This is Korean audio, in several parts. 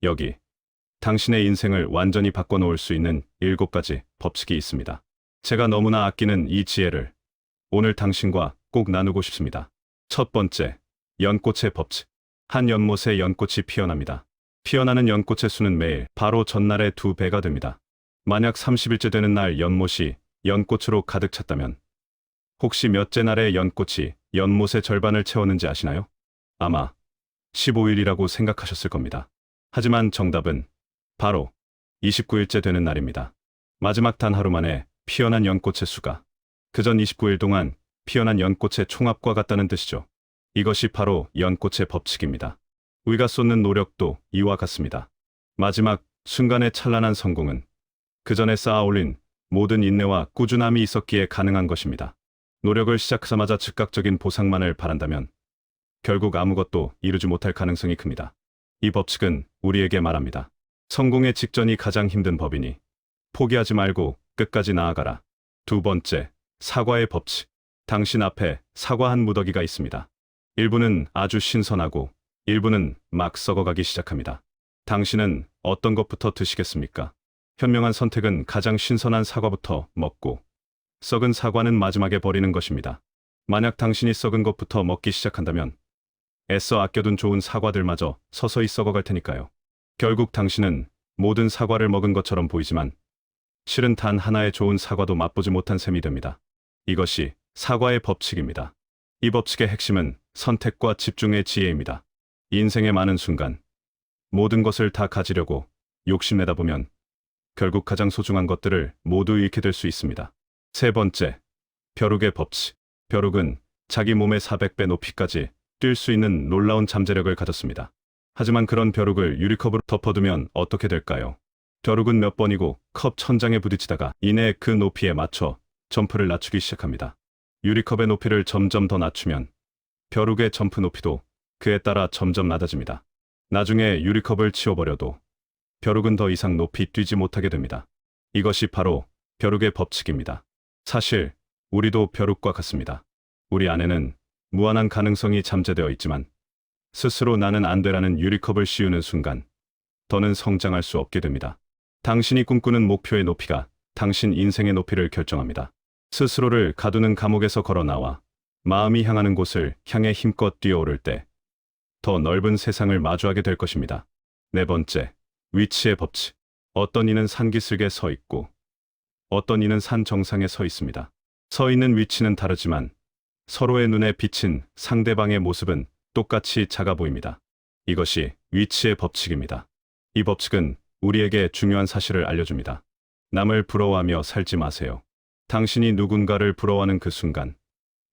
여기 당신의 인생을 완전히 바꿔놓을 수 있는 7가지 법칙이 있습니다. 제가 너무나 아끼는 이 지혜를 오늘 당신과 꼭 나누고 싶습니다. 첫 번째, 연꽃의 법칙. 한 연못에 연꽃이 피어납니다. 피어나는 연꽃의 수는 매일 바로 전날의 2배가 됩니다. 만약 30일째 되는 날 연못이 연꽃으로 가득 찼다면 혹시 몇째 날에 연꽃이 연못의 절반을 채웠는지 아시나요? 아마 15일이라고 생각하셨을 겁니다. 하지만 정답은 바로 29일째 되는 날입니다. 마지막 단 하루 만에 피어난 연꽃의 수가 그전 29일 동안 피어난 연꽃의 총합과 같다는 뜻이죠. 이것이 바로 연꽃의 법칙입니다. 우리가 쏟는 노력도 이와 같습니다. 마지막 순간의 찬란한 성공은 그 전에 쌓아올린 모든 인내와 꾸준함이 있었기에 가능한 것입니다. 노력을 시작하자마자 즉각적인 보상만을 바란다면 결국 아무것도 이루지 못할 가능성이 큽니다. 이 법칙은 우리에게 말합니다. 성공의 직전이 가장 힘든 법이니 포기하지 말고 끝까지 나아가라. 두 번째, 사과의 법칙. 당신 앞에 사과 한 무더기가 있습니다. 일부는 아주 신선하고 일부는 막 썩어가기 시작합니다. 당신은 어떤 것부터 드시겠습니까? 현명한 선택은 가장 신선한 사과부터 먹고 썩은 사과는 마지막에 버리는 것입니다. 만약 당신이 썩은 것부터 먹기 시작한다면 애써 아껴둔 좋은 사과들마저 서서히 썩어갈 테니까요. 결국 당신은 모든 사과를 먹은 것처럼 보이지만 실은 단 하나의 좋은 사과도 맛보지 못한 셈이 됩니다. 이것이 사과의 법칙입니다. 이 법칙의 핵심은 선택과 집중의 지혜입니다. 인생의 많은 순간 모든 것을 다 가지려고 욕심내다 보면 결국 가장 소중한 것들을 모두 잃게 될 수 있습니다. 세 번째, 벼룩의 법칙. 벼룩은 자기 몸의 400배 높이까지 뛸 수 있는 놀라운 잠재력을 가졌습니다. 하지만 그런 벼룩을 유리컵으로 덮어두면 어떻게 될까요? 벼룩은 몇 번이고 컵 천장에 부딪히다가 이내 그 높이에 맞춰 점프를 낮추기 시작합니다. 유리컵의 높이를 점점 더 낮추면 벼룩의 점프 높이도 그에 따라 점점 낮아집니다. 나중에 유리컵을 치워버려도 벼룩은 더 이상 높이 뛰지 못하게 됩니다. 이것이 바로 벼룩의 법칙입니다. 사실 우리도 벼룩과 같습니다. 우리 안에는 무한한 가능성이 잠재되어 있지만 스스로 나는 안 되라는 유리컵을 씌우는 순간 더는 성장할 수 없게 됩니다. 당신이 꿈꾸는 목표의 높이가 당신 인생의 높이를 결정합니다. 스스로를 가두는 감옥에서 걸어 나와 마음이 향하는 곳을 향해 힘껏 뛰어오를 때 더 넓은 세상을 마주하게 될 것입니다. 네 번째, 위치의 법칙. 어떤 이는 산기슭에 서 있고 어떤 이는 산 정상에 서 있습니다. 서 있는 위치는 다르지만 서로의 눈에 비친 상대방의 모습은 똑같이 작아 보입니다. 이것이 위치의 법칙입니다. 이 법칙은 우리에게 중요한 사실을 알려줍니다. 남을 부러워하며 살지 마세요. 당신이 누군가를 부러워하는 그 순간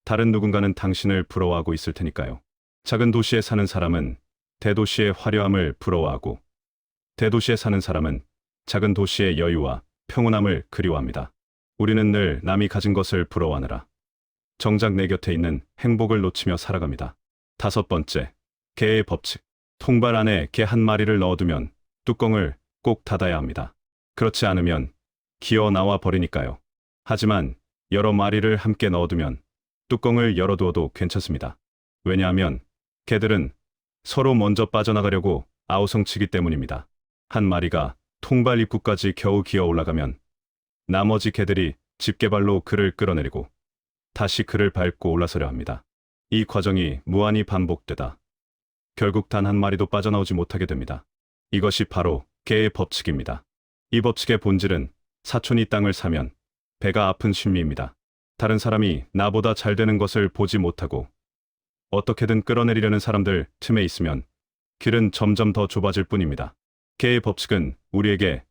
다른 누군가는 당신을 부러워하고 있을 테니까요. 작은 도시에 사는 사람은 대도시의 화려함을 부러워하고 대도시에 사는 사람은 작은 도시의 여유와 평온함을 그리워합니다. 우리는 늘 남이 가진 것을 부러워하느라 정작 내 곁에 있는 행복을 놓치며 살아갑니다. 다섯 번째, 개의 법칙. 통발 안에 개 한 마리를 넣어두면 뚜껑을 꼭 닫아야 합니다. 그렇지 않으면 기어 나와 버리니까요. 하지만 여러 마리를 함께 넣어두면 뚜껑을 열어두어도 괜찮습니다. 왜냐하면 개들은 서로 먼저 빠져나가려고 아우성치기 때문입니다. 한 마리가 통발 입구까지 겨우 기어 올라가면 나머지 개들이 집게발로 그를 끌어내리고 다시 그를 밟고 올라서려 합니다. 이 과정이 무한히 반복되다 결국 단 한 마리도 빠져나오지 못하게 됩니다. 이것이 바로 개의 법칙입니다. 이 법칙의 본질은 사촌이 땅을 사면 배가 아픈 심리입니다. 다른 사람이 나보다 잘 되는 것을 보지 못하고 어떻게든 끌어내리려는 사람들 틈에 있으면 길은 점점 더 좁아질 뿐입니다. 개의 법칙은 우리에게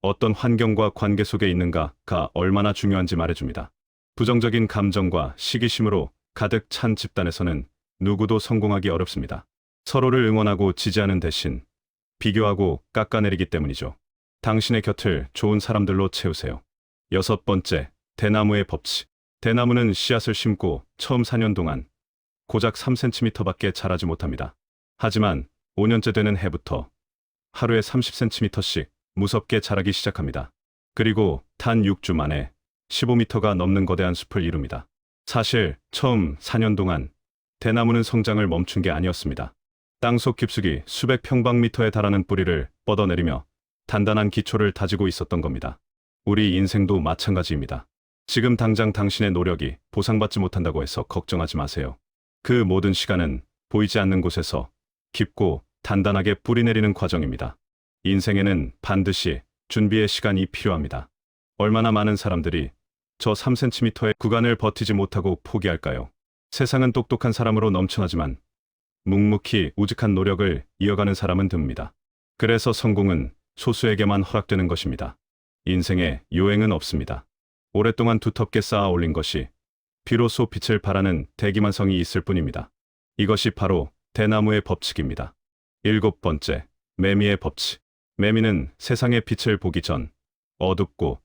어떤 환경과 관계 속에 있는가가 얼마나 중요한지 말해줍니다. 부정적인 감정과 시기심으로 가득 찬 집단에서는 누구도 성공하기 어렵습니다. 서로를 응원하고 지지하는 대신 비교하고 깎아내리기 때문이죠. 당신의 곁을 좋은 사람들로 채우세요. 여섯 번째, 대나무의 법칙. 대나무는 씨앗을 심고 처음 4년 동안 고작 3cm밖에 자라지 못합니다. 하지만 5년째 되는 해부터 하루에 30cm씩 무섭게 자라기 시작합니다. 그리고 단 6주 만에 15m가 넘는 거대한 숲을 이룹니다. 사실 처음 4년 동안 대나무는 성장을 멈춘 게 아니었습니다. 땅속 깊숙이 수백 평방미터에 달하는 뿌리를 뻗어내리며 단단한 기초를 다지고 있었던 겁니다. 우리 인생도 마찬가지입니다. 지금 당장 당신의 노력이 보상받지 못한다고 해서 걱정하지 마세요. 그 모든 시간은 보이지 않는 곳에서 깊고 단단하게 뿌리내리는 과정입니다. 인생에는 반드시 준비의 시간이 필요합니다. 얼마나 많은 사람들이 저 3cm의 구간을 버티지 못하고 포기할까요? 세상은 똑똑한 사람으로 넘쳐나지만 묵묵히 우직한 노력을 이어가는 사람은 듭니다. 그래서 성공은 소수에게만 허락되는 것입니다. 인생에 요행은 없습니다. 오랫동안 두텁게 쌓아 올린 것이 비로소 빛을 발하는 대기만성이 있을 뿐입니다. 이것이 바로 대나무의 법칙입니다. 7번째, 매미의 법칙. 매미는 세상의 빛을 보기 전 어둡고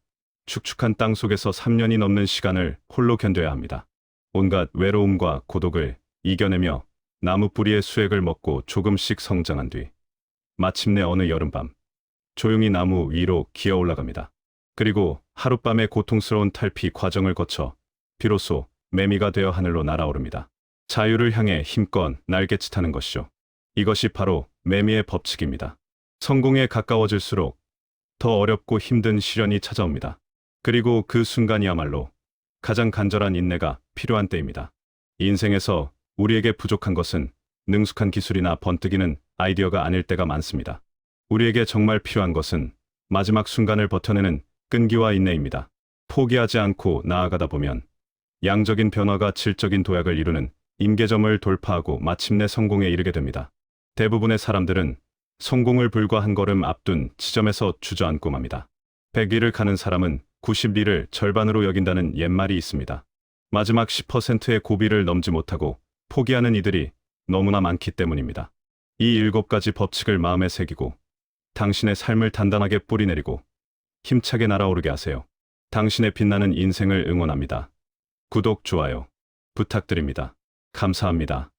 축축한 땅 속에서 3년이 넘는 시간을 홀로 견뎌야 합니다. 온갖 외로움과 고독을 이겨내며 나무 뿌리의 수액을 먹고 조금씩 성장한 뒤 마침내 어느 여름밤 조용히 나무 위로 기어 올라갑니다. 그리고 하룻밤의 고통스러운 탈피 과정을 거쳐 비로소 매미가 되어 하늘로 날아오릅니다. 자유를 향해 힘껏 날개짓하는 것이죠. 이것이 바로 매미의 법칙입니다. 성공에 가까워질수록 더 어렵고 힘든 시련이 찾아옵니다. 그리고 그 순간이야말로 가장 간절한 인내가 필요한 때입니다. 인생에서 우리에게 부족한 것은 능숙한 기술이나 번뜩이는 아이디어가 아닐 때가 많습니다. 우리에게 정말 필요한 것은 마지막 순간을 버텨내는 끈기와 인내입니다. 포기하지 않고 나아가다 보면 양적인 변화가 질적인 도약을 이루는 임계점을 돌파하고 마침내 성공에 이르게 됩니다. 대부분의 사람들은 성공을 불과 한 걸음 앞둔 지점에서 주저앉고 맙니다. 100리를 가는 사람은 90리를 절반으로 여긴다는 옛말이 있습니다. 마지막 10%의 고비를 넘지 못하고 포기하는 이들이 너무나 많기 때문입니다. 이 7가지 법칙을 마음에 새기고 당신의 삶을 단단하게 뿌리내리고 힘차게 날아오르게 하세요. 당신의 빛나는 인생을 응원합니다. 구독, 좋아요 부탁드립니다. 감사합니다.